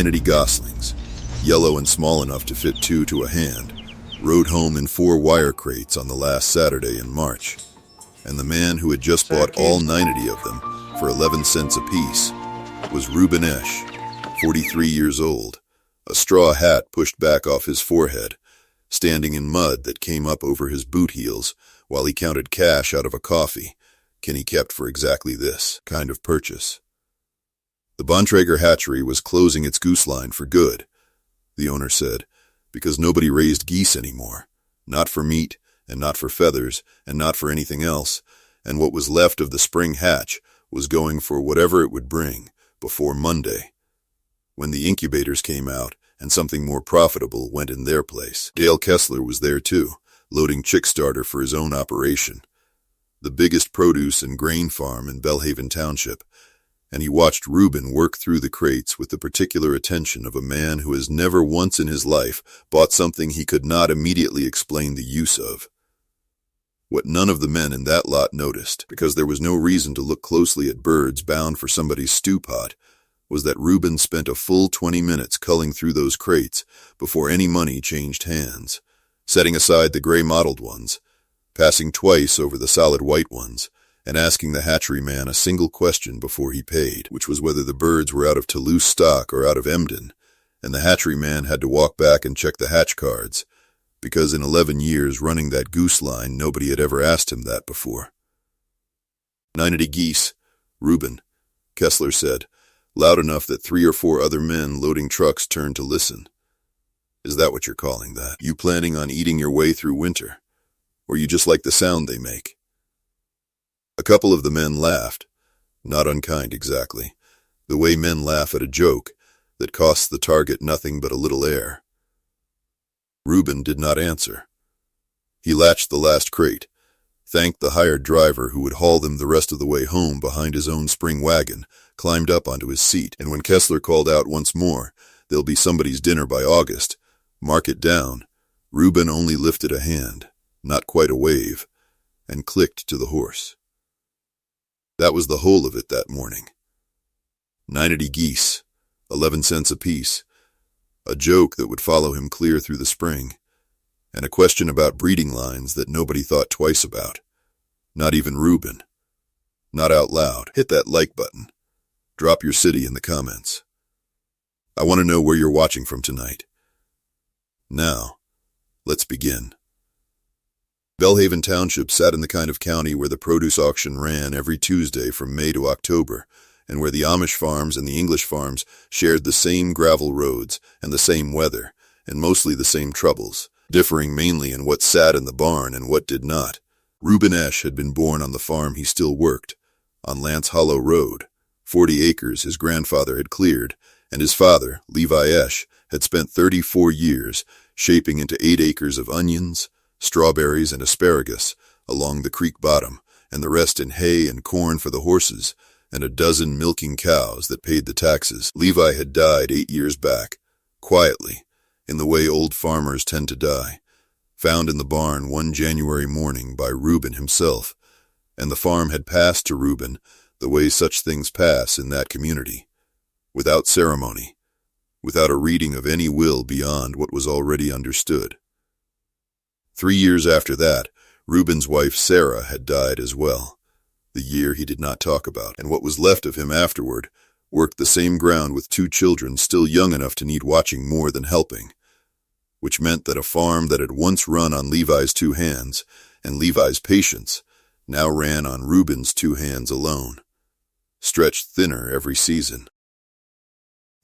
90 goslings, yellow and small enough to fit two to a hand, rode home in 4 wire crates on the last Saturday in March. And the man who had just bought all 90 of them for 11 cents apiece was Reuben Esch, 43 years old, a straw hat pushed back off his forehead, standing in mud that came up over his boot heels while he counted cash out of a coffee Kenny kept for exactly this kind of purchase. The Bontrager hatchery was closing its goose line for good, the owner said, because nobody raised geese anymore, not for meat and not for feathers and not for anything else, and what was left of the spring hatch was going for whatever it would bring before Monday, when the incubators came out and something more profitable went in their place. Dale Kessler was there too, loading chick starter for his own operation, the biggest produce and grain farm in Belhaven Township, and he watched Reuben work through the crates with the particular attention of a man who has never once in his life bought something he could not immediately explain the use of. What none of the men in that lot noticed, because there was no reason to look closely at birds bound for somebody's stew pot, was that Reuben spent a full 20 minutes culling through those crates before any money changed hands, setting aside the gray mottled ones, passing twice over the solid white ones, and asking the hatchery man a single question before he paid, which was whether the birds were out of Toulouse stock or out of Emden, and the hatchery man had to walk back and check the hatch cards, because in 11 years running that goose line nobody had ever asked him that before. 90 geese, Reuben, Kessler said, loud enough that 3 or 4 other men loading trucks turned to listen. Is that what you're calling that? You planning on eating your way through winter? Or you just like the sound they make? A couple of the men laughed, not unkind exactly, the way men laugh at a joke that costs the target nothing but a little air. Reuben did not answer. He latched the last crate, thanked the hired driver who would haul them the rest of the way home behind his own spring wagon, climbed up onto his seat, and when Kessler called out once more, "There'll be somebody's dinner by August, mark it down," Reuben only lifted a hand, not quite a wave, and clicked to the horse. That was the whole of it that morning. 90 geese, 11 cents apiece, a joke that would follow him clear through the spring, and a question about breeding lines that nobody thought twice about, not even Reuben. Not out loud. Hit that like button. Drop your city in the comments. I want to know where you're watching from tonight. Now, let's begin. Belhaven Township sat in the kind of county where the produce auction ran every Tuesday from May to October, and where the Amish farms and the English farms shared the same gravel roads and the same weather, and mostly the same troubles, differing mainly in what sat in the barn and what did not. Reuben Esch had been born on the farm he still worked, on Lance Hollow Road. 40 acres his grandfather had cleared, and his father, Levi Esch, had spent 34 years shaping into 8 acres of onions, strawberries, and asparagus along the creek bottom, and the rest in hay and corn for the horses, and a dozen milking cows that paid the taxes. Levi had died 8 years back, quietly, in the way old farmers tend to die, found in the barn one January morning by Reuben himself, and the farm had passed to Reuben the way such things pass in that community, without ceremony, without a reading of any will beyond what was already understood. 3 years after that, Reuben's wife Sarah had died as well, the year he did not talk about, and what was left of him afterward worked the same ground with 2 children still young enough to need watching more than helping, which meant that a farm that had once run on Levi's 2 hands and Levi's patience now ran on Reuben's 2 hands alone, stretched thinner every season.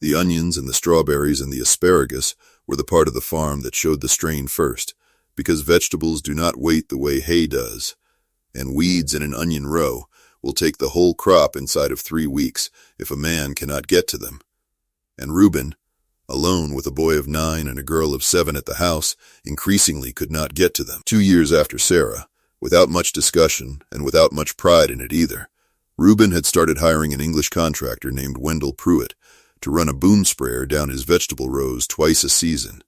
The onions and the strawberries and the asparagus were the part of the farm that showed the strain first, because vegetables do not wait the way hay does, and weeds in an onion row will take the whole crop inside of 3 weeks if a man cannot get to them. And Reuben, alone with a boy of 9 and a girl of 7 at the house, increasingly could not get to them. 2 years after Sarah, without much discussion and without much pride in it either, Reuben had started hiring an English contractor named Wendell Pruitt to run a boom sprayer down his vegetable rows twice a season.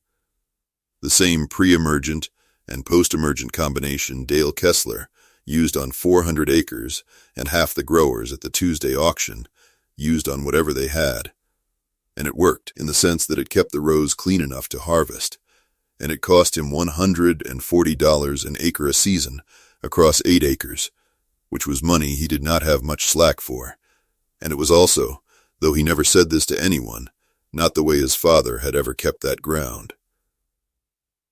The same pre-emergent and post-emergent combination Dale Kessler used on 400 acres and half the growers at the Tuesday auction used on whatever they had. And it worked, in the sense that it kept the rows clean enough to harvest. And it cost him $140 an acre a season, across 8 acres, which was money he did not have much slack for. And it was also, though he never said this to anyone, not the way his father had ever kept that ground.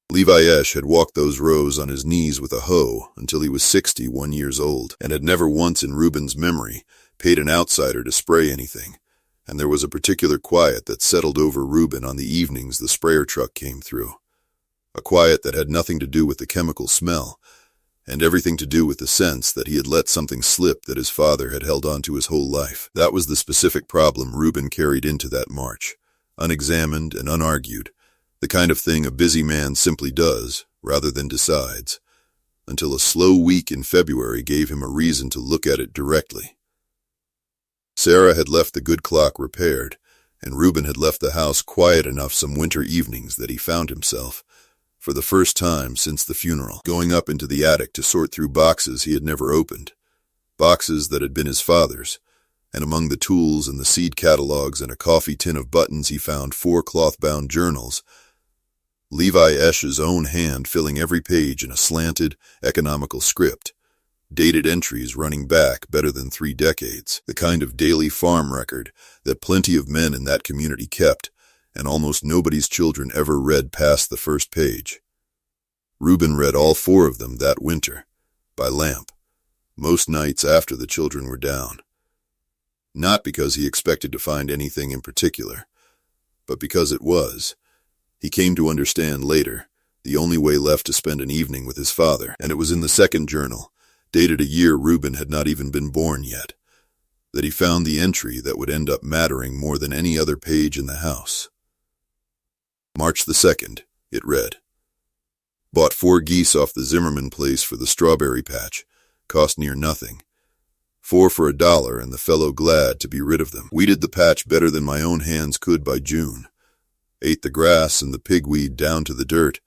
Levi Esch had walked those rows on his knees with a hoe until he was 61 years old, and had never once in Reuben's memory paid an outsider to spray anything, and there was a particular quiet that settled over Reuben on the evenings the sprayer truck came through. A quiet that had nothing to do with the chemical smell, and everything to do with the sense that he had let something slip that his father had held on to his whole life. That was the specific problem Reuben carried into that march, unexamined and unargued, the kind of thing a busy man simply does, rather than decides, until a slow week in February gave him a reason to look at it directly. Sarah had left the good clock repaired, and Reuben had left the house quiet enough some winter evenings that he found himself, for the first time since the funeral, going up into the attic to sort through boxes he had never opened, boxes that had been his father's, and among the tools and the seed catalogs and a coffee tin of buttons he found 4 cloth-bound journals, Levi Esch's own hand filling every page in a slanted, economical script, dated entries running back better than 3 decades, the kind of daily farm record that plenty of men in that community kept, and almost nobody's children ever read past the first page. Reuben read all 4 of them that winter, by lamp, most nights after the children were down. Not because he expected to find anything in particular, but because it was, he came to understand later, the only way left to spend an evening with his father, and it was in the second journal, dated a year Reuben had not even been born yet, that he found the entry that would end up mattering more than any other page in the house. March the 2nd, it read. Bought 4 geese off the Zimmerman place for the strawberry patch, cost near nothing. 4 for $1 and the fellow glad to be rid of them. Weeded the patch better than my own hands could by June. Ate the grass and the pigweed down to the dirt,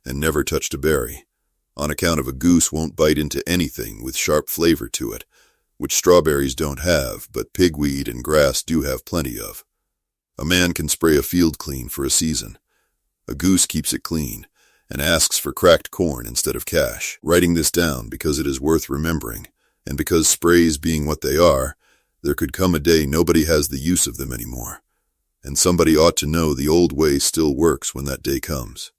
and never touched a berry, on account of a goose won't bite into anything with sharp flavor to it, which strawberries don't have, but pigweed and grass do have plenty of. A man can spray a field clean for a season. A goose keeps it clean, and asks for cracked corn instead of cash. Writing this down because it is worth remembering, and because sprays being what they are, there could come a day nobody has the use of them anymore. And somebody ought to know the old way still works when that day comes.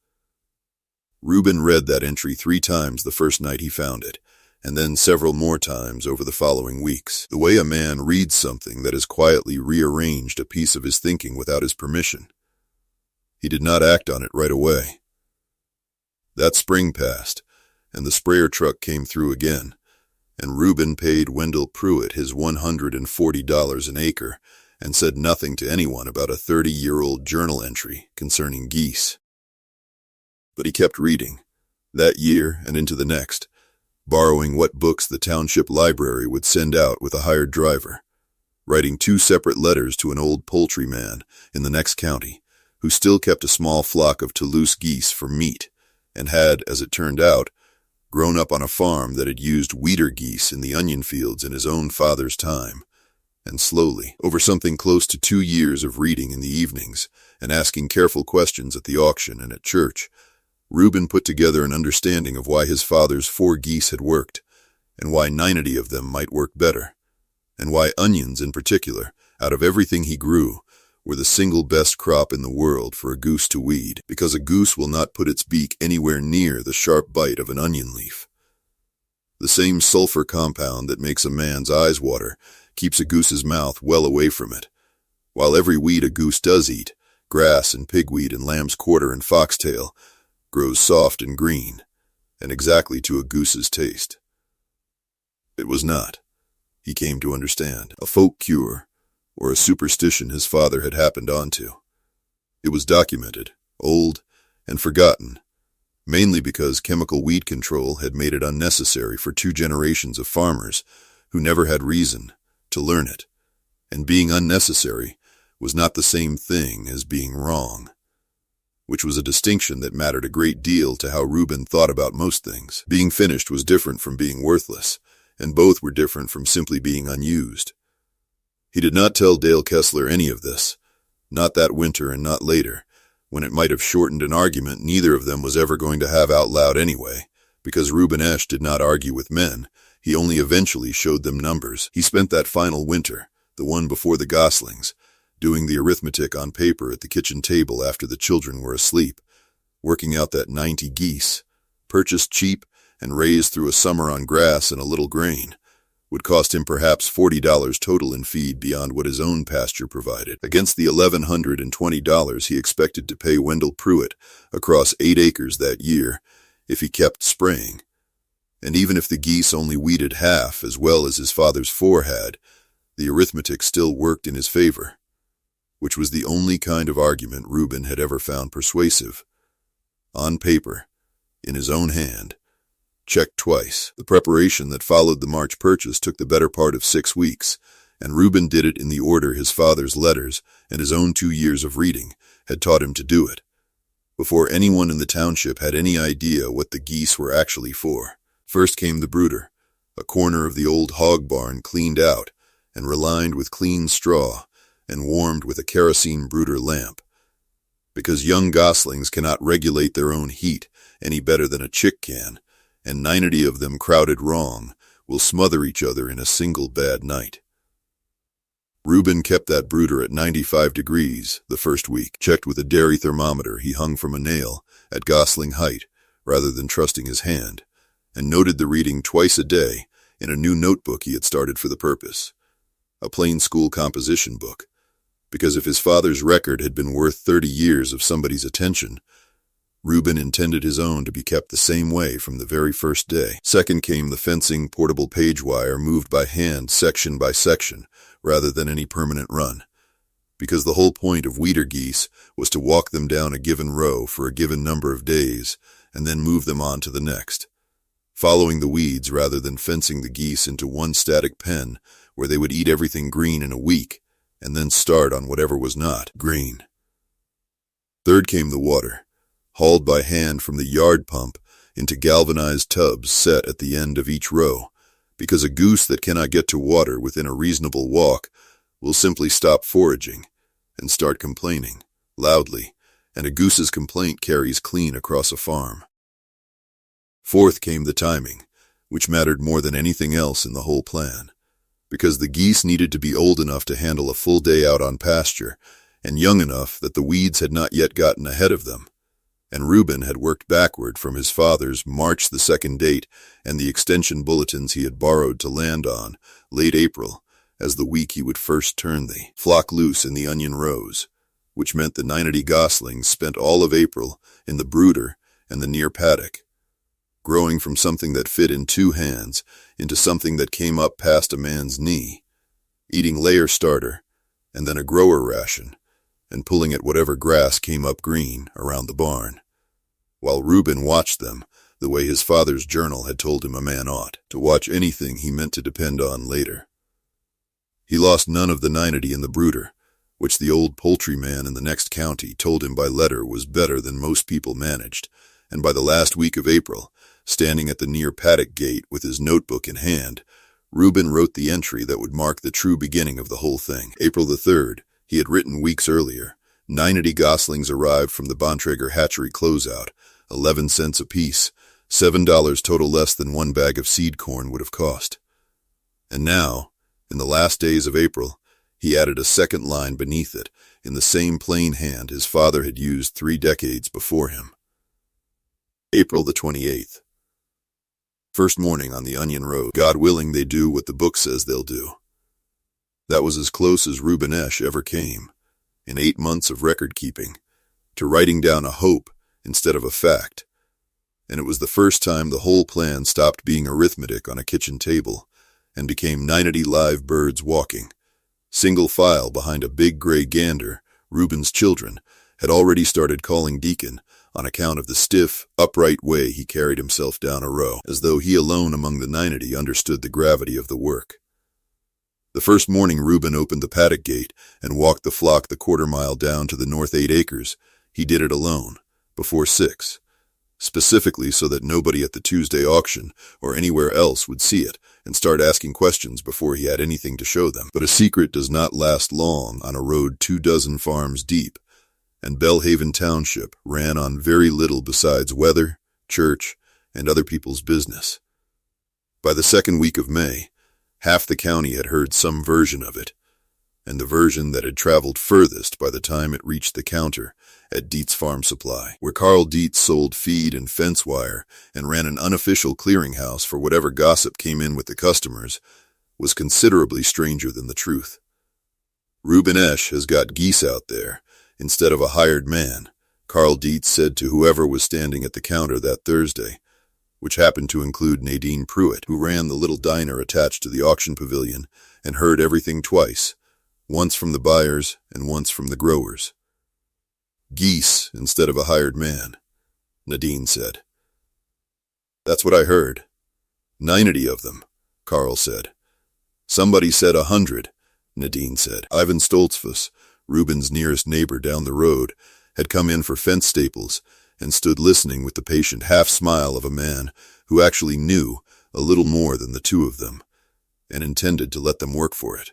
Reuben read that entry 3 times the first night he found it, and then several more times over the following weeks, the way a man reads something that has quietly rearranged a piece of his thinking without his permission. He did not act on it right away. That spring passed, and the sprayer truck came through again, and Reuben paid Wendell Pruitt his $140 an acre, and said nothing to anyone about a 30-year-old journal entry concerning geese. But he kept reading, that year and into the next, borrowing what books the township library would send out with a hired driver, writing 2 separate letters to an old poultry man in the next county, who still kept a small flock of Toulouse geese for meat, and had, as it turned out, grown up on a farm that had used weeder geese in the onion fields in his own father's time. And slowly, over something close to 2 years of reading in the evenings and asking careful questions at the auction and at church, Reuben put together an understanding of why his father's 4 geese had worked, and why 90 of them might work better, and why onions in particular, out of everything he grew, were the single best crop in the world for a goose to weed, because a goose will not put its beak anywhere near the sharp bite of an onion leaf. The same sulfur compound that makes a man's eyes water keeps a goose's mouth well away from it, while every weed a goose does eat, grass and pigweed and lamb's quarter and foxtail, grows soft and green, and exactly to a goose's taste. It was not, he came to understand, a folk cure, or a superstition his father had happened onto. It was documented, old, and forgotten, mainly because chemical weed control had made it unnecessary for 2 generations of farmers who never had reason to learn it, and being unnecessary was not the same thing as being wrong, which was a distinction that mattered a great deal to how Reuben thought about most things. Being finished was different from being worthless, and both were different from simply being unused. He did not tell Dale Kessler any of this, Not that winter and not later, when it might have shortened an argument neither of them was ever going to have out loud anyway, because Reuben Esch did not argue with men, he only eventually showed them numbers. He spent that final winter, the one before the Goslings, doing the arithmetic on paper at the kitchen table after the children were asleep, working out that 90 geese, purchased cheap and raised through a summer on grass and a little grain, would cost him perhaps $40 total in feed beyond what his own pasture provided, against the $1,120 he expected to pay Wendell Pruitt across 8 acres that year if he kept spraying. And even if the geese only weeded half as well as his father's 4 had, the arithmetic still worked in his favor, which was the only kind of argument Reuben had ever found persuasive. On paper, in his own hand, checked twice. The preparation that followed the March purchase took the better part of 6 weeks, and Reuben did it in the order his father's letters and his own 2 years of reading had taught him to do it, before anyone in the township had any idea what the geese were actually for. First came the brooder, a corner of the old hog barn cleaned out and relined with clean straw and warmed with a kerosene brooder lamp. Because young goslings cannot regulate their own heat any better than a chick can, and 90 of them crowded wrong will smother each other in a single bad night. Reuben kept that brooder at 95 degrees the first week, checked with a dairy thermometer he hung from a nail at gosling height rather than trusting his hand, and noted the reading twice a day in a new notebook he had started for the purpose, a plain school composition book, because if his father's record had been worth 30 years of somebody's attention, Reuben intended his own to be kept the same way from the very first day. Second came the fencing portable page wire moved by hand section by section rather than any permanent run, because the whole point of weeder geese was to walk them down a given row for a given number of days and then move them on to the next, following the weeds rather than fencing the geese into one static pen where they would eat everything green in a week and then start on whatever was not green. Third came the water, hauled by hand from the yard pump into galvanized tubs set at the end of each row, because a goose that cannot get to water within a reasonable walk will simply stop foraging and start complaining, loudly, and a goose's complaint carries clean across a farm. Fourth came the timing, which mattered more than anything else in the whole plan, because the geese needed to be old enough to handle a full day out on pasture, and young enough that the weeds had not yet gotten ahead of them. And Reuben had worked backward from his father's March the 2nd date and the extension bulletins he had borrowed to land on, late April, as the week he would first turn the flock loose in the onion rows, which meant the 90 goslings spent all of April in the brooder and the near paddock, growing from something that fit in 2 hands into something that came up past a man's knee, eating layer starter and then a grower ration, and pulling at whatever grass came up green around the barn, while Reuben watched them the way his father's journal had told him a man ought to watch anything he meant to depend on later. He lost none of the 90 in the brooder, which the old poultry man in the next county told him by letter was better than most people managed, and by the last week of April, standing at the near paddock gate with his notebook in hand, Reuben wrote the entry that would mark the true beginning of the whole thing. April the 3rd, he had written weeks earlier, 90 goslings arrived from the Bontrager hatchery closeout, 11 cents apiece, $7 total less than 1 bag of seed corn would have cost. And now, in the last days of April, he added a second line beneath it, in the same plain hand his father had used 3 decades before him. April the 28th. First morning on the Onion Road. God willing, they do what the book says they'll do. That was as close as Reuben Esch ever came, in 8 months of record-keeping, to writing down a hope instead of a fact. And it was the first time the whole plan stopped being arithmetic on a kitchen table and became 90 live birds walking, single file behind a big gray gander Reuben's children had already started calling Deacon on account of the stiff, upright way he carried himself down a row, as though he alone among the 90 understood the gravity of the work. The first morning Reuben opened the paddock gate and walked the flock the quarter-mile down to the north 8 acres, he did it alone, before 6, specifically so that nobody at the Tuesday auction or anywhere else would see it and start asking questions before he had anything to show them. But a secret does not last long on a road 24 farms deep, and Bellhaven Township ran on very little besides weather, church, and other people's business. By the second week of May, half the county had heard some version of it, and the version that had traveled furthest by the time it reached the counter at Dietz Farm Supply, where Carl Dietz sold feed and fence wire and ran an unofficial clearinghouse for whatever gossip came in with the customers, was considerably stranger than the truth. Reuben Esch has got geese out there instead of a hired man, Carl Dietz said to whoever was standing at the counter that Thursday, which happened to include Nadine Pruitt, who ran the little diner attached to the auction pavilion and heard everything twice, once from the buyers and once from the growers. Geese instead of a hired man, Nadine said. That's what I heard. 90 of them, Carl said. Somebody said 100, Nadine said. Ivan Stoltzfus, Reuben's nearest neighbor down the road, had come in for fence staples and stood listening with the patient half-smile of a man who actually knew a little more than the two of them and intended to let them work for it.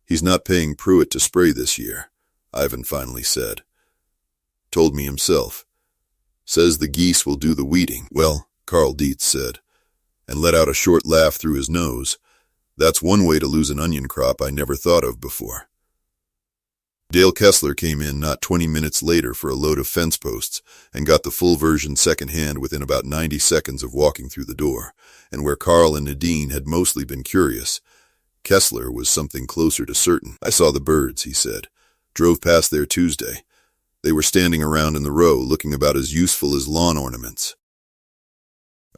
He's not paying Pruitt to spray this year, Ivan finally said. Told me himself. Says the geese will do the weeding. Well, Carl Dietz said, and let out a short laugh through his nose. That's one way to lose an onion crop I never thought of before. Dale Kessler came in not 20 minutes later for a load of fence posts and got the full version secondhand within about 90 seconds of walking through the door, and where Carl and Nadine had mostly been curious, Kessler was something closer to certain. I saw the birds, he said. Drove past there Tuesday. They were standing around in the row looking about as useful as lawn ornaments.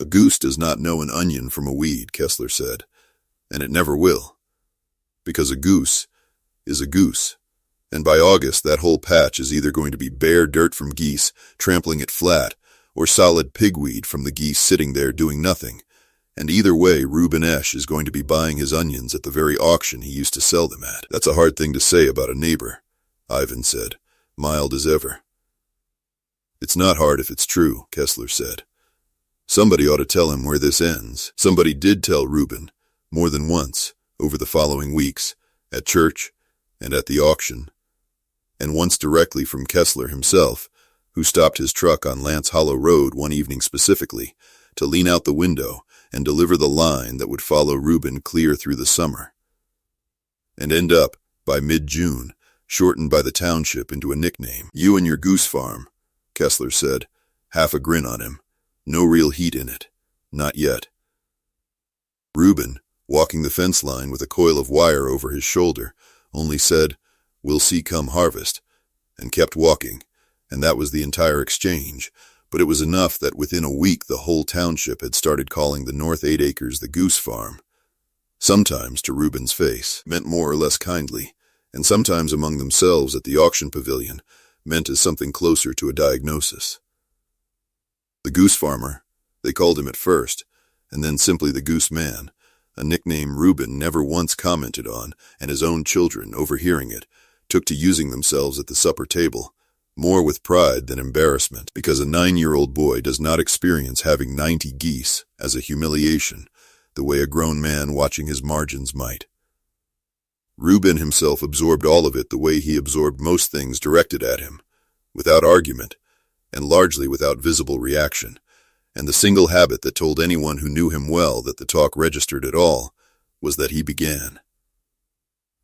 A goose does not know an onion from a weed, Kessler said, and it never will, because a goose is a goose. And by August, that whole patch is either going to be bare dirt from geese trampling it flat, or solid pigweed from the geese sitting there doing nothing. And either way, Reuben Esch is going to be buying his onions at the very auction he used to sell them at. That's a hard thing to say about a neighbor, Ivan said, mild as ever. It's not hard if it's true, Kessler said. Somebody ought to tell him where this ends. Somebody did tell Reuben, more than once, over the following weeks, at church and at the auction, and once directly from Kessler himself, who stopped his truck on Lance Hollow Road one evening specifically to lean out the window and deliver the line that would follow Reuben clear through the summer, and end up, by mid-June, shortened by the township into a nickname. You and your goose farm, Kessler said, half a grin on him. No real heat in it. Not yet. Reuben, walking the fence line with a coil of wire over his shoulder, only said, "We'll see come harvest," and kept walking, and that was the entire exchange. But it was enough that within a week the whole township had started calling the North 8 Acres the Goose Farm. Sometimes, to Reuben's face, meant more or less kindly, and sometimes among themselves at the auction pavilion meant as something closer to a diagnosis. The Goose Farmer, they called him at first, and then simply the Goose Man, a nickname Reuben never once commented on, and his own children, overhearing it, took to using themselves at the supper table, more with pride than embarrassment, because a 9-year-old boy does not experience having 90 geese as a humiliation, the way a grown man watching his margins might. Reuben himself absorbed all of it the way he absorbed most things directed at him, without argument, and largely without visible reaction, and the single habit that told anyone who knew him well that the talk registered at all was that he began.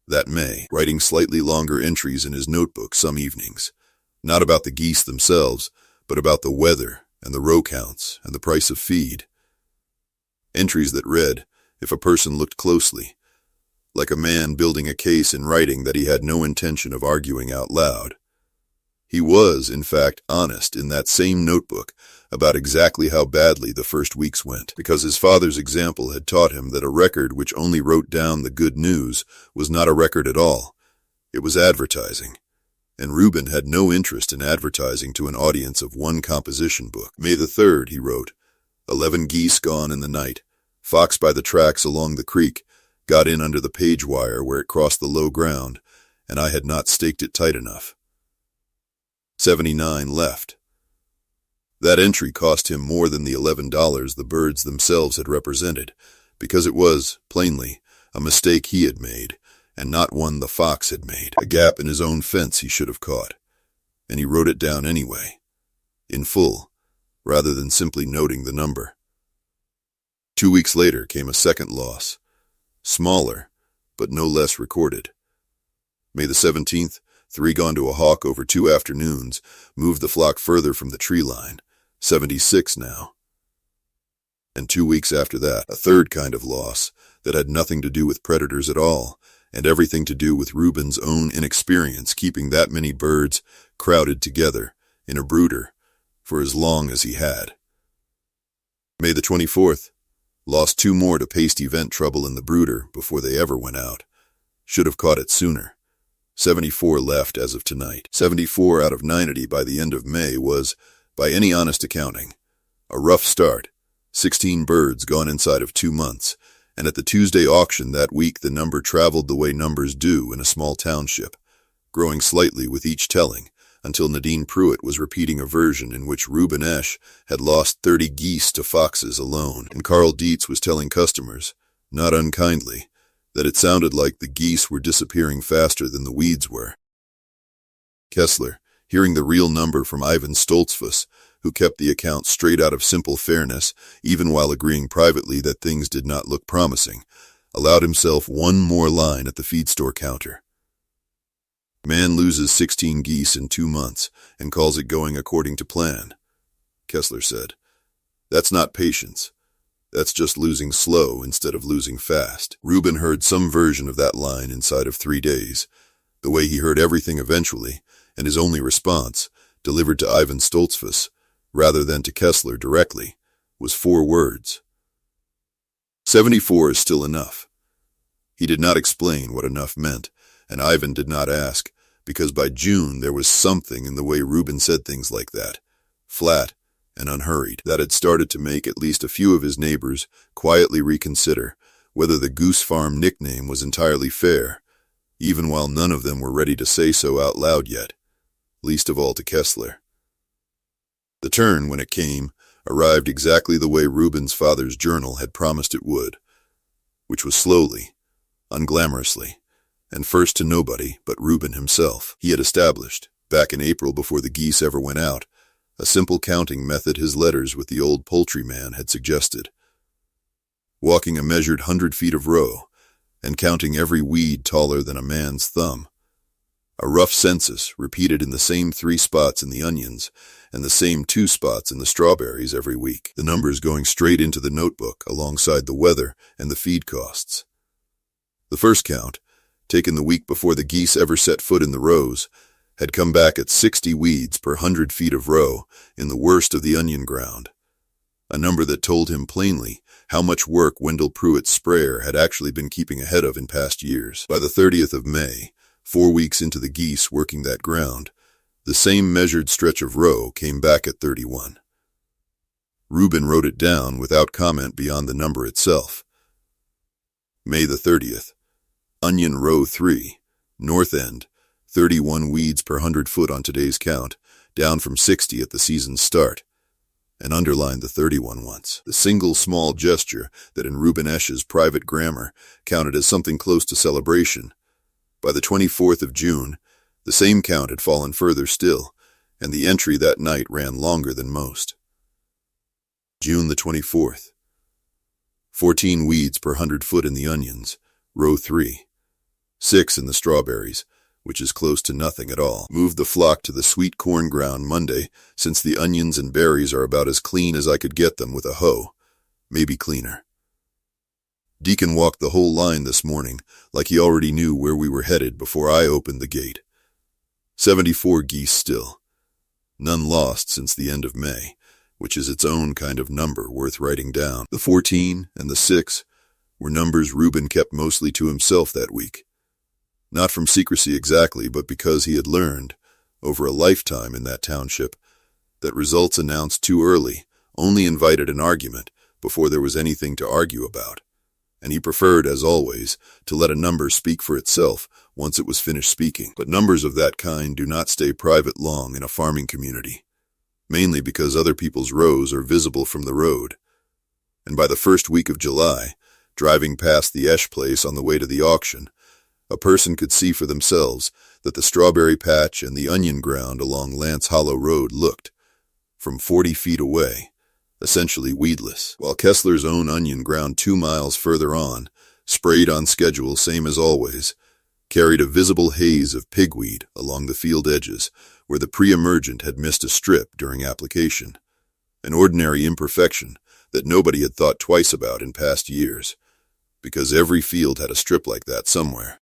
That May, writing slightly longer entries in his notebook some evenings, not about the geese themselves, but about the weather and the row counts and the price of feed. Entries that read, if a person looked closely, like a man building a case in writing that he had no intention of arguing out loud. He was, in fact, honest in that same notebook about exactly how badly the first weeks went, because his father's example had taught him that a record which only wrote down the good news was not a record at all. It was advertising. And Reuben had no interest in advertising to an audience of one composition book. May the 3rd, he wrote, 11 geese gone in the night, fox by the tracks along the creek, got in under the page wire where it crossed the low ground, and I had not staked it tight enough. 79 left. That entry cost him more than the $11 the birds themselves had represented, because it was, plainly, a mistake he had made, and not one the fox had made. A gap in his own fence he should have caught. And he wrote it down anyway, in full, rather than simply noting the number. 2 weeks later came a second loss, smaller, but no less recorded. May the 17th, 3 gone to a hawk over 2 afternoons, moved the flock further from the tree line, 76 now. And 2 weeks after that, a third kind of loss that had nothing to do with predators at all, and everything to do with Reuben's own inexperience keeping that many birds crowded together in a brooder for as long as he had. May the 24th, lost 2 more to pasty vent trouble in the brooder before they ever went out. Should have caught it sooner. 74 left as of tonight. 74 out of 90 by the end of May was, by any honest accounting, a rough start. 16 birds gone inside of 2 months, and at the Tuesday auction that week the number traveled the way numbers do in a small township, growing slightly with each telling, until Nadine Pruitt was repeating a version in which Reuben Esch had lost 30 geese to foxes alone, and Carl Dietz was telling customers, not unkindly, that it sounded like the geese were disappearing faster than the weeds were. Kessler, hearing the real number from Ivan Stoltzfus, who kept the account straight out of simple fairness, even while agreeing privately that things did not look promising, allowed himself one more line at the feed store counter. Man loses 16 geese in 2 months and calls it going according to plan, Kessler said. That's not patience. That's just losing slow instead of losing fast. Reuben heard some version of that line inside of 3 days, the way he heard everything eventually, and his only response, delivered to Ivan Stoltzfus, rather than to Kessler directly, was 4 words. 74 is still enough. He did not explain what enough meant, and Ivan did not ask, because by June there was something in the way Reuben said things like that, flat and unhurried, that had started to make at least a few of his neighbors quietly reconsider whether the Goose Farm nickname was entirely fair, even while none of them were ready to say so out loud yet, least of all to Kessler. The turn, when it came, arrived exactly the way Reuben's father's journal had promised it would, which was slowly, unglamorously, and first to nobody but Reuben himself. He had established, back in April before the geese ever went out, a simple counting method his letters with the old poultry man had suggested. Walking a measured 100 feet of row, and counting every weed taller than a man's thumb. A rough census repeated in the same 3 spots in the onions, and the same 2 spots in the strawberries every week, the numbers going straight into the notebook alongside the weather and the feed costs. The first count, taken the week before the geese ever set foot in the rows, had come back at 60 weeds per 100 feet of row in the worst of the onion ground, a number that told him plainly how much work Wendell Pruitt's sprayer had actually been keeping ahead of in past years. By the 30th of May, 4 weeks into the geese working that ground, the same measured stretch of row came back at 31. Reuben wrote it down without comment beyond the number itself. May the 30th, onion row 3, north end, 31 weeds per 100 foot on today's count, down from 60 at the season's start, and underlined the 31 once. The single small gesture that in Reuben Esch's private grammar counted as something close to celebration. By the 24th of June, the same count had fallen further still, and the entry that night ran longer than most. June the 24th. 14 weeds per 100 foot in the onions, row 3. 6 in the strawberries, which is close to nothing at all. Moved the flock to the sweet corn ground Monday, since the onions and berries are about as clean as I could get them with a hoe, maybe cleaner. Deacon walked the whole line this morning, like he already knew where we were headed before I opened the gate. 74 geese still. None lost since the end of May, which is its own kind of number worth writing down. The 14 and the 6 were numbers Reuben kept mostly to himself that week. Not from secrecy exactly, but because he had learned, over a lifetime in that township, that results announced too early only invited an argument before there was anything to argue about, and he preferred, as always, to let a number speak for itself once it was finished speaking. But numbers of that kind do not stay private long in a farming community. mainly because other people's rows are visible from the road. And by the first week of July, driving past the Esh place on the way to the auction, a person could see for themselves that the strawberry patch and the onion ground along Lance Hollow Road looked, from 40 feet away, essentially weedless, while Kessler's own onion ground 2 miles further on, sprayed on schedule same as always, carried a visible haze of pigweed along the field edges where the pre-emergent had missed a strip during application, an ordinary imperfection that nobody had thought twice about in past years, because every field had a strip like that somewhere.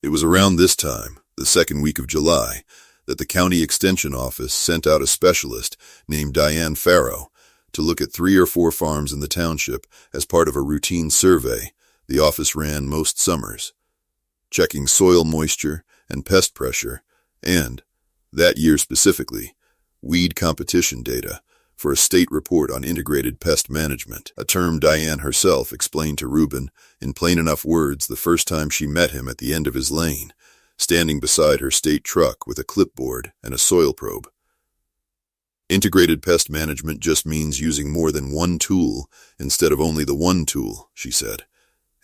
It was around this time, the second week of July, that the county extension office sent out a specialist named Diane Farrow to look at 3 or 4 farms in the township as part of a routine survey the office ran most summers, checking soil moisture and pest pressure and, that year specifically, weed competition data for a state report on integrated pest management, a term Diane herself explained to Reuben in plain enough words the first time she met him at the end of his lane, standing beside her state truck with a clipboard and a soil probe. Integrated pest management just means using more than one tool instead of only the one tool, she said.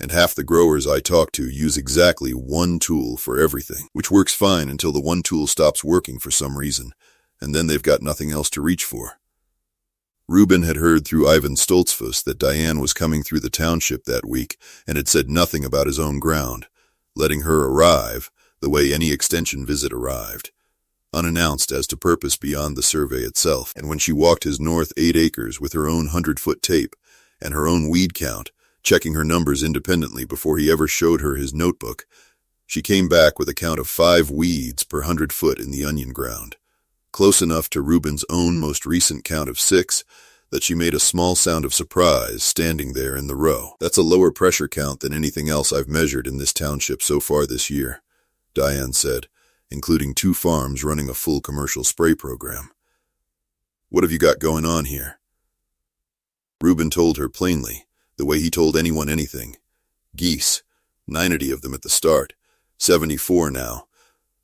And half the growers I talk to use exactly one tool for everything, which works fine until the one tool stops working for some reason, and then they've got nothing else to reach for. Reuben had heard through Ivan Stoltzfus that Diane was coming through the township that week and had said nothing about his own ground, letting her arrive the way any extension visit arrived, unannounced as to purpose beyond the survey itself. And when she walked his north 8 acres with her own 100-foot tape and her own weed count, checking her numbers independently before he ever showed her his notebook, she came back with a count of 5 weeds per 100 foot in the onion ground, close enough to Reuben's own most recent count of 6 that she made a small sound of surprise standing there in the row. That's a lower pressure count than anything else I've measured in this township so far this year, Diane said, including 2 farms running a full commercial spray program. What have you got going on here? Reuben told her plainly, the way he told anyone anything. Geese, 90 of them at the start, 74 now,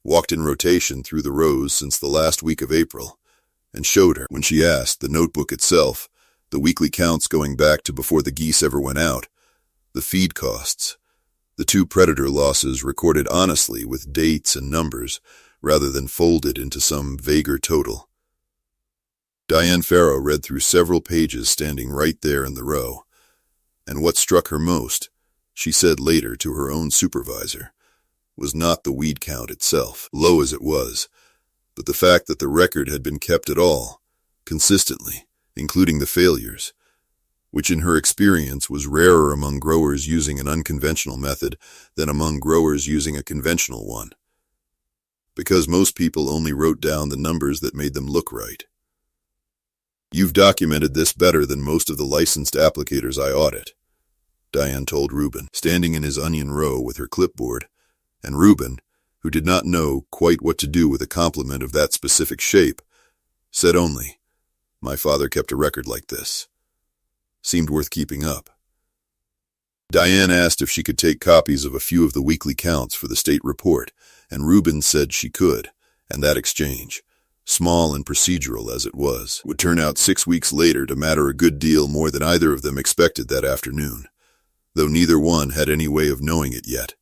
walked in rotation through the rows since the last week of April, and showed her, when she asked, the notebook itself, the weekly counts going back to before the geese ever went out, the feed costs, the 2 predator losses recorded honestly with dates and numbers rather than folded into some vaguer total. Diane Farrow read through several pages standing right there in the row, and what struck her most, she said later to her own supervisor, was not the weed count itself, low as it was, but the fact that the record had been kept at all, consistently, including the failures, which in her experience was rarer among growers using an unconventional method than among growers using a conventional one, because most people only wrote down the numbers that made them look right. You've documented this better than most of the licensed applicators I audit, Diane told Reuben, standing in his onion row with her clipboard, and Reuben, who did not know quite what to do with a compliment of that specific shape, said only, "My father kept a record like this. Seemed worth keeping up." Diane asked if she could take copies of a few of the weekly counts for the state report, and Reuben said she could, and that exchange, small and procedural as it was, would turn out 6 weeks later to matter a good deal more than either of them expected that afternoon, though neither one had any way of knowing it yet.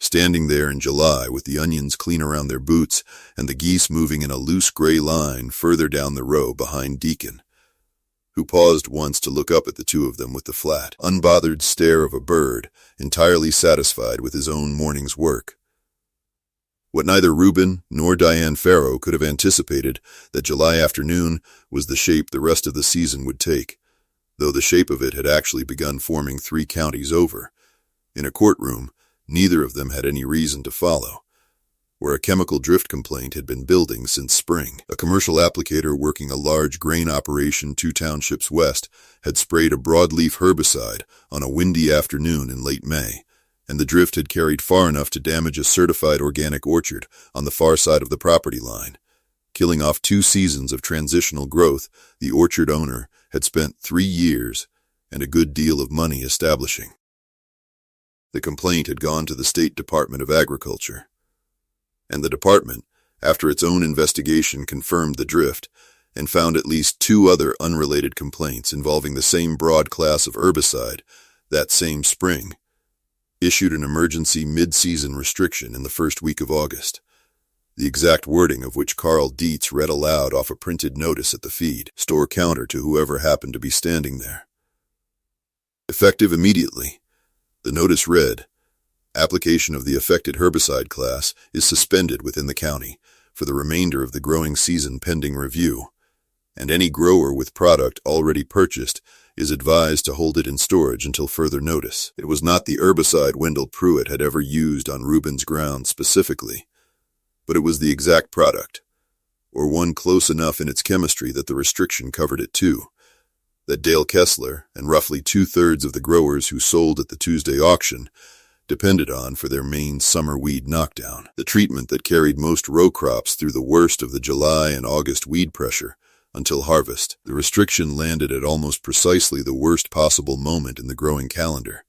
Standing there in July with the onions clean around their boots and the geese moving in a loose gray line further down the row behind Deacon, who paused once to look up at the 2 of them with the flat, unbothered stare of a bird, entirely satisfied with his own morning's work. What neither Reuben nor Diane Farrow could have anticipated that July afternoon was the shape the rest of the season would take, though the shape of it had actually begun forming 3 counties over, in a courtroom neither of them had any reason to follow, where a chemical drift complaint had been building since spring. A commercial applicator working a large grain operation 2 townships west had sprayed a broadleaf herbicide on a windy afternoon in late May, and the drift had carried far enough to damage a certified organic orchard on the far side of the property line, killing off 2 seasons of transitional growth the orchard owner had spent 3 years and a good deal of money establishing. The complaint had gone to the State Department of Agriculture, and the department, after its own investigation confirmed the drift, and found at least 2 other unrelated complaints involving the same broad class of herbicide that same spring, issued an emergency mid-season restriction in the first week of August, the exact wording of which Carl Dietz read aloud off a printed notice at the feed store counter to whoever happened to be standing there. Effective immediately, the notice read, "Application of the affected herbicide class is suspended within the county for the remainder of the growing season pending review, and any grower with product already purchased is advised to hold it in storage until further notice." It was not the herbicide Wendell Pruitt had ever used on Reuben's ground specifically, but it was the exact product, or one close enough in its chemistry that the restriction covered it too, that Dale Kessler and roughly 2/3 of the growers who sold at the Tuesday auction depended on for their main summer weed knockdown, the treatment that carried most row crops through the worst of the July and August weed pressure until harvest. The restriction landed at almost precisely the worst possible moment in the growing calendar,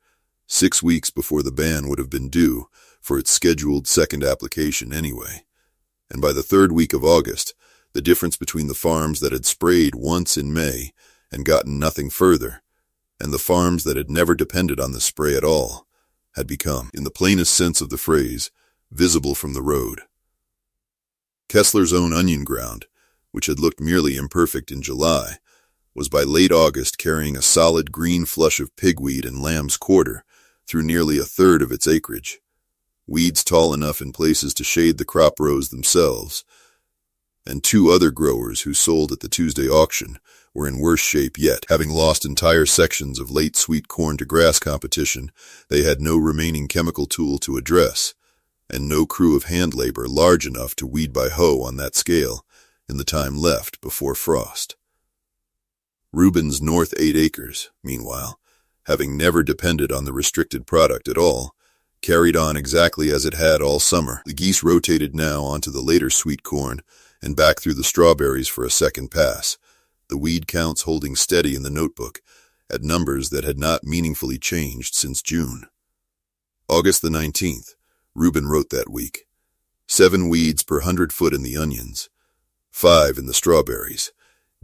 6 weeks before the ban would have been due for its scheduled second application anyway. And by the 3rd week of August, the difference between the farms that had sprayed once in May and gotten nothing further, and the farms that had never depended on the spray at all, had become, in the plainest sense of the phrase, visible from the road. Kessler's own onion ground, which had looked merely imperfect in July, was by late August carrying a solid green flush of pigweed and lamb's quarter through nearly 1/3 of its acreage, weeds tall enough in places to shade the crop rows themselves, and 2 other growers who sold at the Tuesday auction were in worse shape yet. Having lost entire sections of late sweet corn to grass competition, they had no remaining chemical tool to address, and no crew of hand labor large enough to weed by hoe on that scale in the time left before frost. Reuben's north 8 acres, meanwhile, having never depended on the restricted product at all, carried on exactly as it had all summer. The geese rotated now onto the later sweet corn and back through the strawberries for a second pass, the weed counts holding steady in the notebook at numbers that had not meaningfully changed since June. August the 19th, Reuben wrote that week, 7 weeds per 100 foot in the onions, 5 in the strawberries.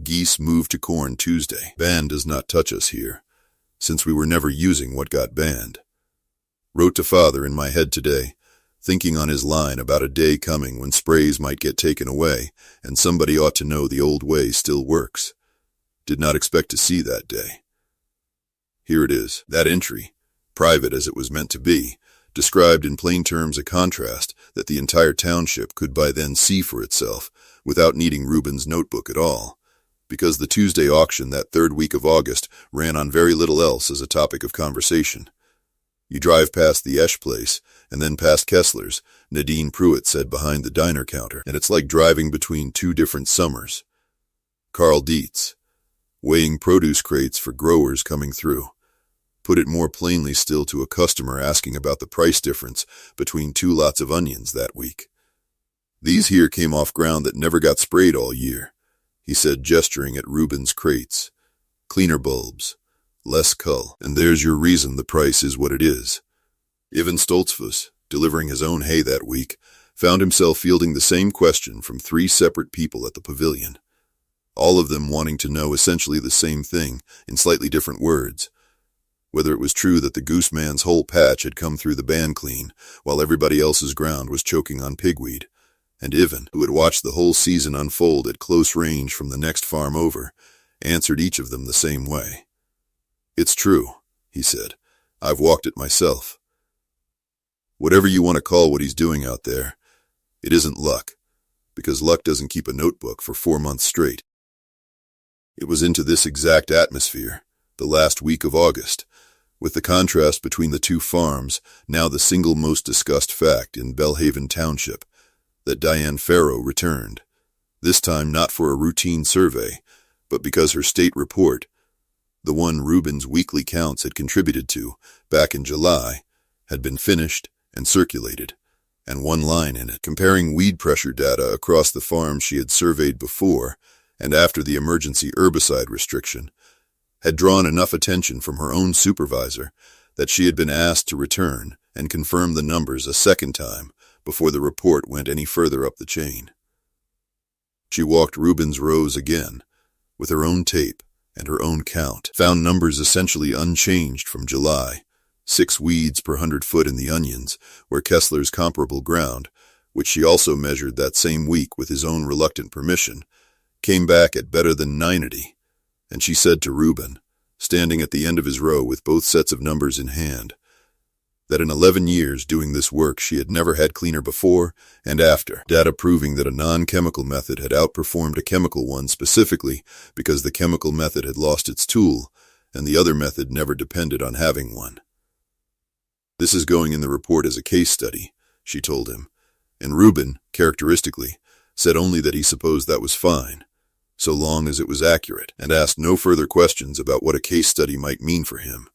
Geese moved to corn Tuesday. Ban does not touch us here, since we were never using what got banned. Wrote to father in my head today, thinking on his line about a day coming when sprays might get taken away, and somebody ought to know the old way still works. Did not expect to see that day. Here it is, that entry, private as it was meant to be, described in plain terms a contrast that the entire township could by then see for itself without needing Reuben's notebook at all, because the Tuesday auction that 3rd week of August ran on very little else as a topic of conversation. You drive past the Esch place, and then past Kessler's, Nadine Pruitt said behind the diner counter, and it's like driving between 2 different summers. Carl Dietz, weighing produce crates for growers coming through, put it more plainly still to a customer asking about the price difference between 2 lots of onions that week. "These here came off ground that never got sprayed all year," he said, gesturing at Reuben's crates. "Cleaner bulbs, less cull, and there's your reason the price is what it is." Ivan Stoltzfus, delivering his own hay that week, found himself fielding the same question from 3 separate people at the pavilion, all of them wanting to know essentially the same thing in slightly different words, whether it was true that the gooseman's whole patch had come through the ban clean while everybody else's ground was choking on pigweed, and Ivan, who had watched the whole season unfold at close range from the next farm over, answered each of them the same way. "It's true," he said. "I've walked it myself. Whatever you want to call what he's doing out there, it isn't luck, because luck doesn't keep a notebook for 4 months straight." It was into this exact atmosphere, the last week of August, with the contrast between the 2 farms, now the single most discussed fact in Belhaven Township, that Diane Farrow returned, this time not for a routine survey, but because her state report, the one Reuben's weekly counts had contributed to back in July, had been finished and circulated, and one line in it, comparing weed pressure data across the farms she had surveyed before and after the emergency herbicide restriction, had drawn enough attention from her own supervisor that she had been asked to return and confirm the numbers a second time before the report went any further up the chain. She walked Reuben's rows again, with her own tape and her own count, found numbers essentially unchanged from July, 6 weeds per 100 foot in the onions, where Kessler's comparable ground, which she also measured that same week with his own reluctant permission, came back at better than 90, and she said to Reuben, standing at the end of his row with both sets of numbers in hand, that in 11 years doing this work she had never had cleaner before and after, data proving that a non-chemical method had outperformed a chemical one specifically because the chemical method had lost its tool and the other method never depended on having one. This is going in the report as a case study, she told him, and Reuben, characteristically, said only that he supposed that was fine, so long as it was accurate, and asked no further questions about what a case study might mean for him,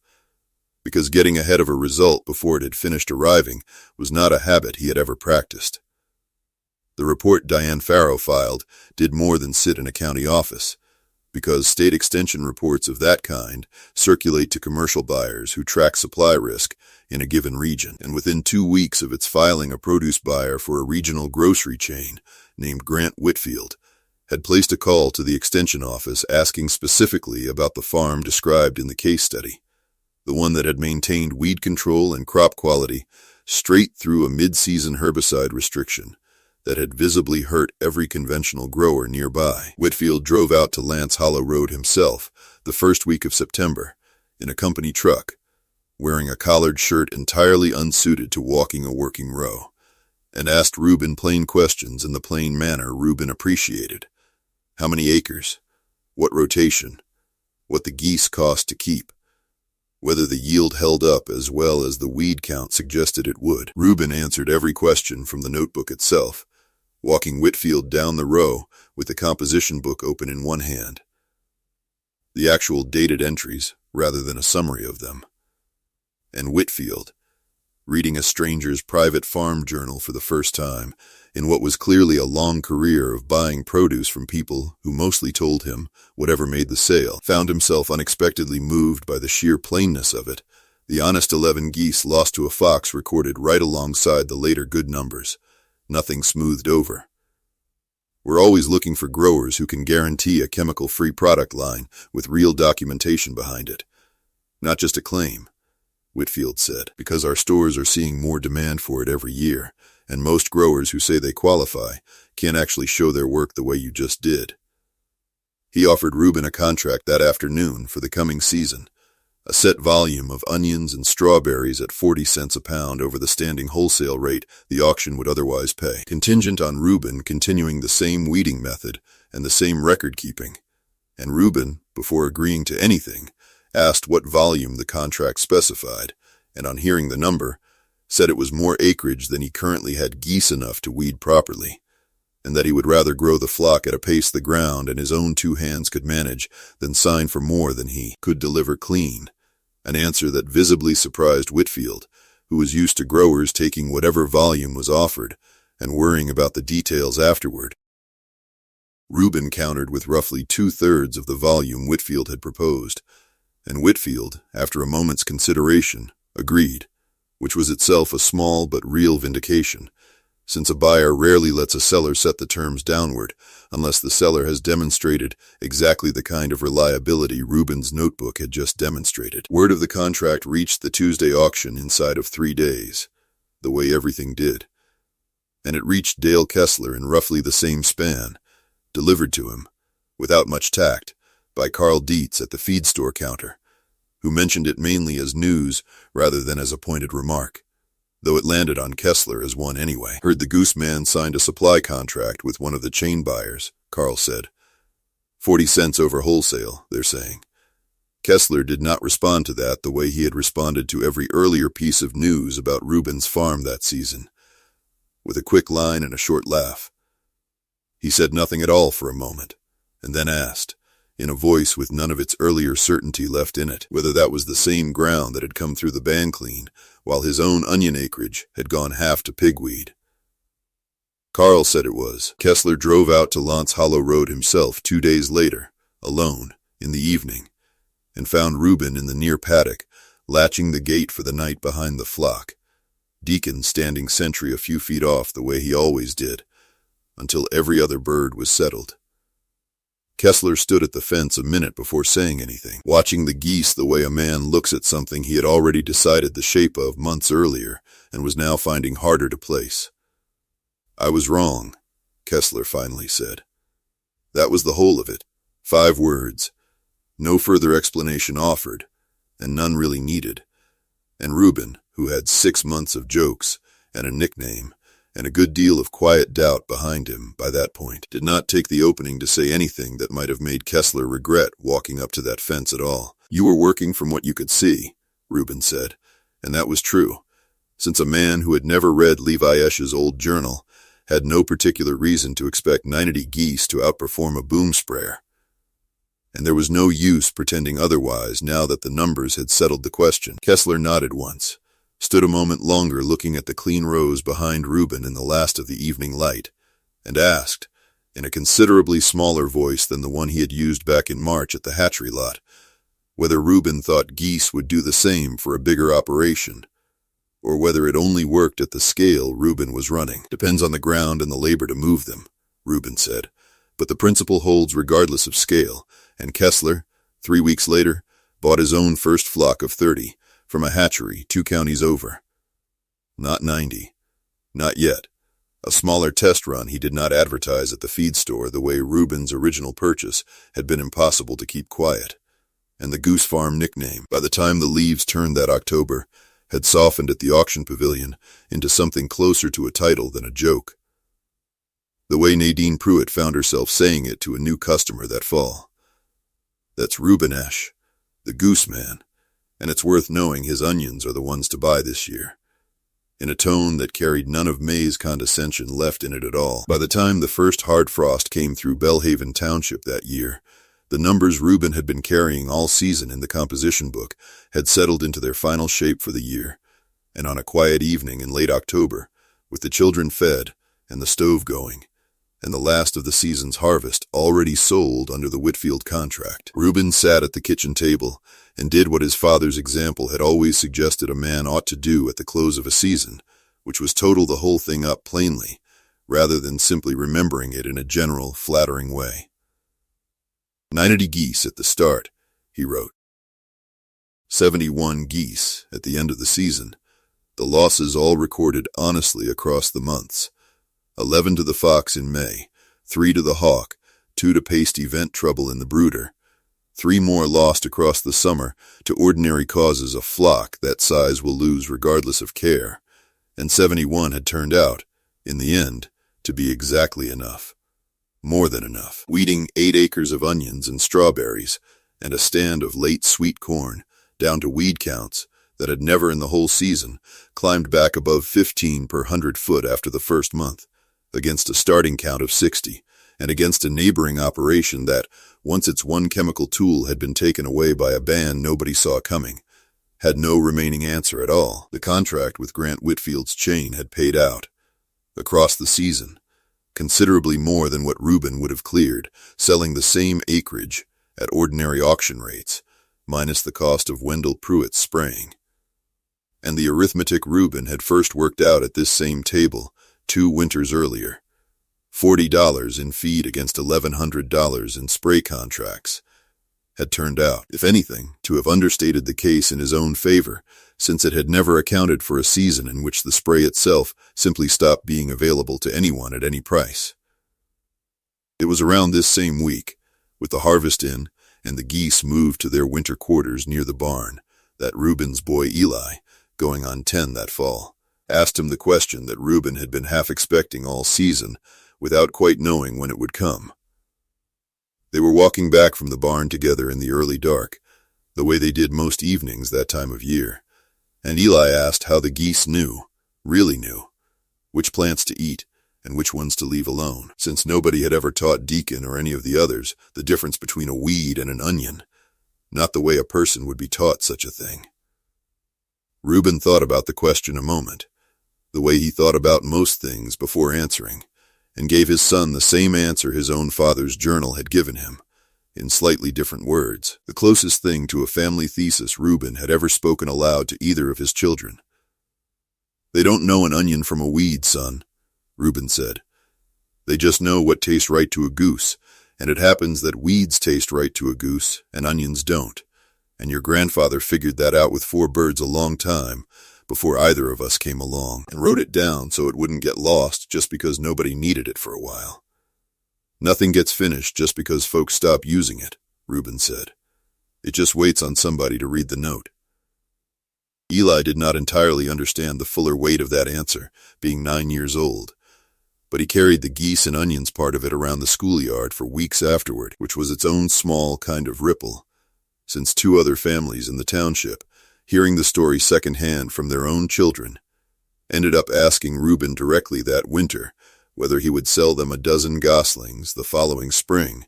because getting ahead of a result before it had finished arriving was not a habit he had ever practiced. The report Diane Farrow filed did more than sit in a county office, because state extension reports of that kind circulate to commercial buyers who track supply risk in a given region, and within 2 weeks of its filing, a produce buyer for a regional grocery chain named Grant Whitfield had placed a call to the extension office asking specifically about the farm described in the case study, the one that had maintained weed control and crop quality straight through a mid-season herbicide restriction that had visibly hurt every conventional grower nearby. Whitfield drove out to Lance Hollow Road himself the first week of September in a company truck, wearing a collared shirt entirely unsuited to walking a working row, and asked Reuben plain questions in the plain manner Reuben appreciated. How many acres? What rotation? What the geese cost to keep? Whether the yield held up as well as the weed count suggested it would. Reuben answered every question from the notebook itself, walking Whitfield down the row with the composition book open in one hand. The actual dated entries, rather than a summary of them. And Whitfield, reading a stranger's private farm journal for the first time, in what was clearly a long career of buying produce from people who mostly told him whatever made the sale, found himself unexpectedly moved by the sheer plainness of it. The honest 11 geese lost to a fox recorded right alongside the later good numbers, nothing smoothed over. We're always looking for growers who can guarantee a chemical-free product line with real documentation behind it. Not just a claim, Whitfield said, because our stores are seeing more demand for it every year, and most growers who say they qualify can't actually show their work the way you just did. He offered Reuben a contract that afternoon for the coming season, a set volume of onions and strawberries at 40 cents a pound over the standing wholesale rate the auction would otherwise pay, contingent on Reuben continuing the same weeding method and the same record-keeping. And Reuben, before agreeing to anything, asked what volume the contract specified, and on hearing the number, said it was more acreage than he currently had geese enough to weed properly, and that he would rather grow the flock at a pace the ground and his own 2 hands could manage than sign for more than he could deliver clean, an answer that visibly surprised Whitfield, who was used to growers taking whatever volume was offered and worrying about the details afterward. Reuben countered with roughly 2/3 of the volume Whitfield had proposed, and Whitfield, after a moment's consideration, agreed, which was itself a small but real vindication, since a buyer rarely lets a seller set the terms downward unless the seller has demonstrated exactly the kind of reliability Reuben's notebook had just demonstrated. Word of the contract reached the Tuesday auction inside of 3 days, the way everything did, and it reached Dale Kessler in roughly the same span, delivered to him, without much tact, by Carl Dietz at the feed store counter, who mentioned it mainly as news rather than as a pointed remark, though it landed on Kessler as one anyway. Heard the Goose man signed a supply contract with one of the chain buyers, Carl said. 40 cents over wholesale, they're saying. Kessler did not respond to that the way he had responded to every earlier piece of news about Reuben's farm that season, with a quick line and a short laugh. He said nothing at all for a moment, and then asked, in a voice with none of its earlier certainty left in it, whether that was the same ground that had come through the ban clean, while his own onion acreage had gone half to pigweed. Carl said it was. Kessler drove out to Lance Hollow Road himself 2 days later, alone, in the evening, and found Reuben in the near paddock, latching the gate for the night behind the flock, Deacon standing sentry a few feet off the way he always did, until every other bird was settled. Kessler stood at the fence a minute before saying anything, watching the geese the way a man looks at something he had already decided the shape of months earlier and was now finding harder to place. "I was wrong," Kessler finally said. That was the whole of it. 5 words. No further explanation offered, and none really needed. And Reuben, who had 6 months of jokes and a nickname and a good deal of quiet doubt behind him by that point, did not take the opening to say anything that might have made Kessler regret walking up to that fence at all. "You were working from what you could see," Reuben said, and that was true, since a man who had never read Levi Esch's old journal had no particular reason to expect 90 geese to outperform a boom sprayer. And there was no use pretending otherwise now that the numbers had settled the question. Kessler nodded once, stood a moment longer looking at the clean rows behind Reuben in the last of the evening light, and asked, in a considerably smaller voice than the one he had used back in March at the hatchery lot, whether Reuben thought geese would do the same for a bigger operation, or whether it only worked at the scale Reuben was running. "Depends on the ground and the labor to move them," Reuben said, "but the principle holds regardless of scale," and Kessler, 3 weeks later, bought his own first flock of 30, from a hatchery 2 counties over. Not 90. Not yet. A smaller test run he did not advertise at the feed store the way Reuben's original purchase had been impossible to keep quiet. And the Goose Farm nickname, by the time the leaves turned that October, had softened at the auction pavilion into something closer to a title than a joke. The way Nadine Pruitt found herself saying it to a new customer that fall. "That's Reuben Esch, the Goose Man, and it's worth knowing his onions are the ones to buy this year," in a tone that carried none of May's condescension left in it at all. By the time the first hard frost came through Bellhaven Township that year, the numbers Reuben had been carrying all season in the composition book had settled into their final shape for the year, and on a quiet evening in late October, with the children fed and the stove going, and the last of the season's harvest already sold under the Whitfield contract, Reuben sat at the kitchen table and did what his father's example had always suggested a man ought to do at the close of a season, which was total the whole thing up plainly, rather than simply remembering it in a general, flattering way. 90 geese at the start, he wrote. 71 geese at the end of the season, the losses all recorded honestly across the months. 11 to the fox in May, 3 to the hawk, 2 to pasty vent trouble in the brooder, 3 more lost across the summer to ordinary causes a flock that size will lose regardless of care, and 71 had turned out, in the end, to be exactly enough. More than enough. Weeding 8 acres of onions and strawberries, and a stand of late sweet corn, down to weed counts that had never in the whole season climbed back above 15 per 100 foot after the first month, against a starting count of 60, and against a neighboring operation that, once its one chemical tool had been taken away by a band nobody saw coming, had no remaining answer at all. The contract with Grant Whitfield's chain had paid out, across the season, considerably more than what Reuben would have cleared, selling the same acreage at ordinary auction rates, minus the cost of Wendell Pruitt's spraying. And the arithmetic Reuben had first worked out at this same table 2 winters earlier. $40 in feed against $1,100 in spray contracts had turned out, if anything, to have understated the case in his own favor, since it had never accounted for a season in which the spray itself simply stopped being available to anyone at any price. It was around this same week, with the harvest in and the geese moved to their winter quarters near the barn, that Reuben's boy Eli, going on 10 that fall, asked him the question that Reuben had been half expecting all season, without quite knowing when it would come. They were walking back from the barn together in the early dark, the way they did most evenings that time of year, and Eli asked how the geese really knew, which plants to eat and which ones to leave alone, since nobody had ever taught Deacon or any of the others the difference between a weed and an onion, not the way a person would be taught such a thing. Reuben thought about the question a moment, the way he thought about most things before answering, and gave his son the same answer his own father's journal had given him, in slightly different words, the closest thing to a family thesis Reuben had ever spoken aloud to either of his children. "They don't know an onion from a weed, son," Reuben said. They just know what tastes right to a goose, and it happens that weeds taste right to a goose and onions don't. And your grandfather figured that out with 4 birds a long time before either of us came along, and wrote it down so it wouldn't get lost just because nobody needed it for a while. Nothing gets finished just because folks stop using it, Reuben said. It just waits on somebody to read the note. Eli did not entirely understand the fuller weight of that answer, being 9 years old, but he carried the geese and onions part of it around the schoolyard for weeks afterward, which was its own small kind of ripple, since 2 other families in the township, hearing the story secondhand from their own children, ended up asking Reuben directly that winter whether he would sell them a dozen goslings the following spring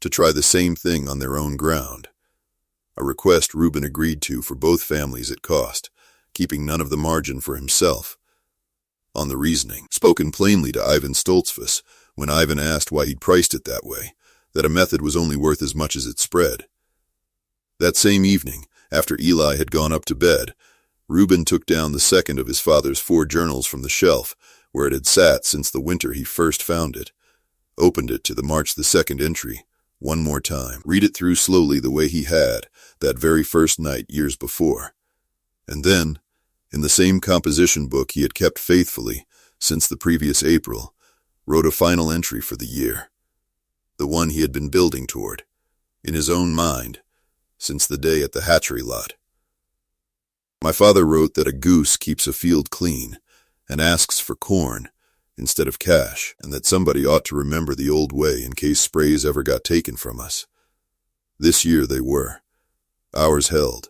to try the same thing on their own ground. A request Reuben agreed to for both families at cost, keeping none of the margin for himself. On the reasoning, spoken plainly to Ivan Stoltzfus when Ivan asked why he'd priced it that way, that a method was only worth as much as it spread. That same evening, after Eli had gone up to bed, Reuben took down the second of his father's 4 journals from the shelf, where it had sat since the winter he first found it, opened it to the March the 2nd entry, one more time, read it through slowly the way he had that very first night years before, and then, in the same composition book he had kept faithfully since the previous April, wrote a final entry for the year, the one he had been building toward, in his own mind, since the day at the hatchery lot. My father wrote that a goose keeps a field clean and asks for corn instead of cash, and that somebody ought to remember the old way in case sprays ever got taken from us. This year they were. Ours held.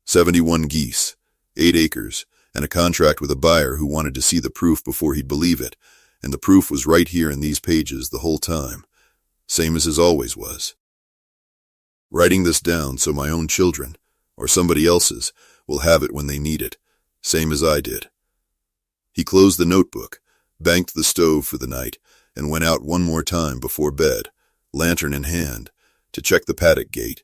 71 geese, 8 acres, and a contract with a buyer who wanted to see the proof before he'd believe it, and the proof was right here in these pages the whole time, same as his always was. Writing this down so my own children, or somebody else's, will have it when they need it, same as I did. He closed the notebook, banked the stove for the night, and went out one more time before bed, lantern in hand, to check the paddock gate,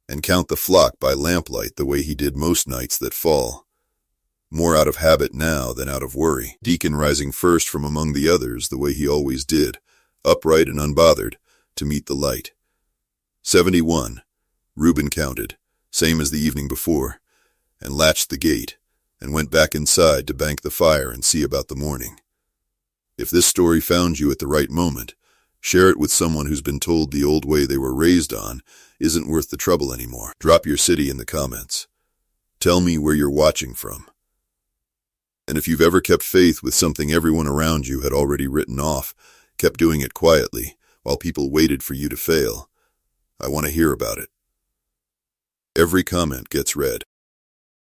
and count the flock by lamplight the way he did most nights that fall. More out of habit now than out of worry, Deacon rising first from among the others the way he always did, upright and unbothered, to meet the light. 71, Reuben counted, same as the evening before, and latched the gate, and went back inside to bank the fire and see about the morning. If this story found you at the right moment, share it with someone who's been told the old way they were raised on isn't worth the trouble anymore. Drop your city in the comments. Tell me where you're watching from. And if you've ever kept faith with something everyone around you had already written off, kept doing it quietly while people waited for you to fail, I want to hear about it. Every comment gets read.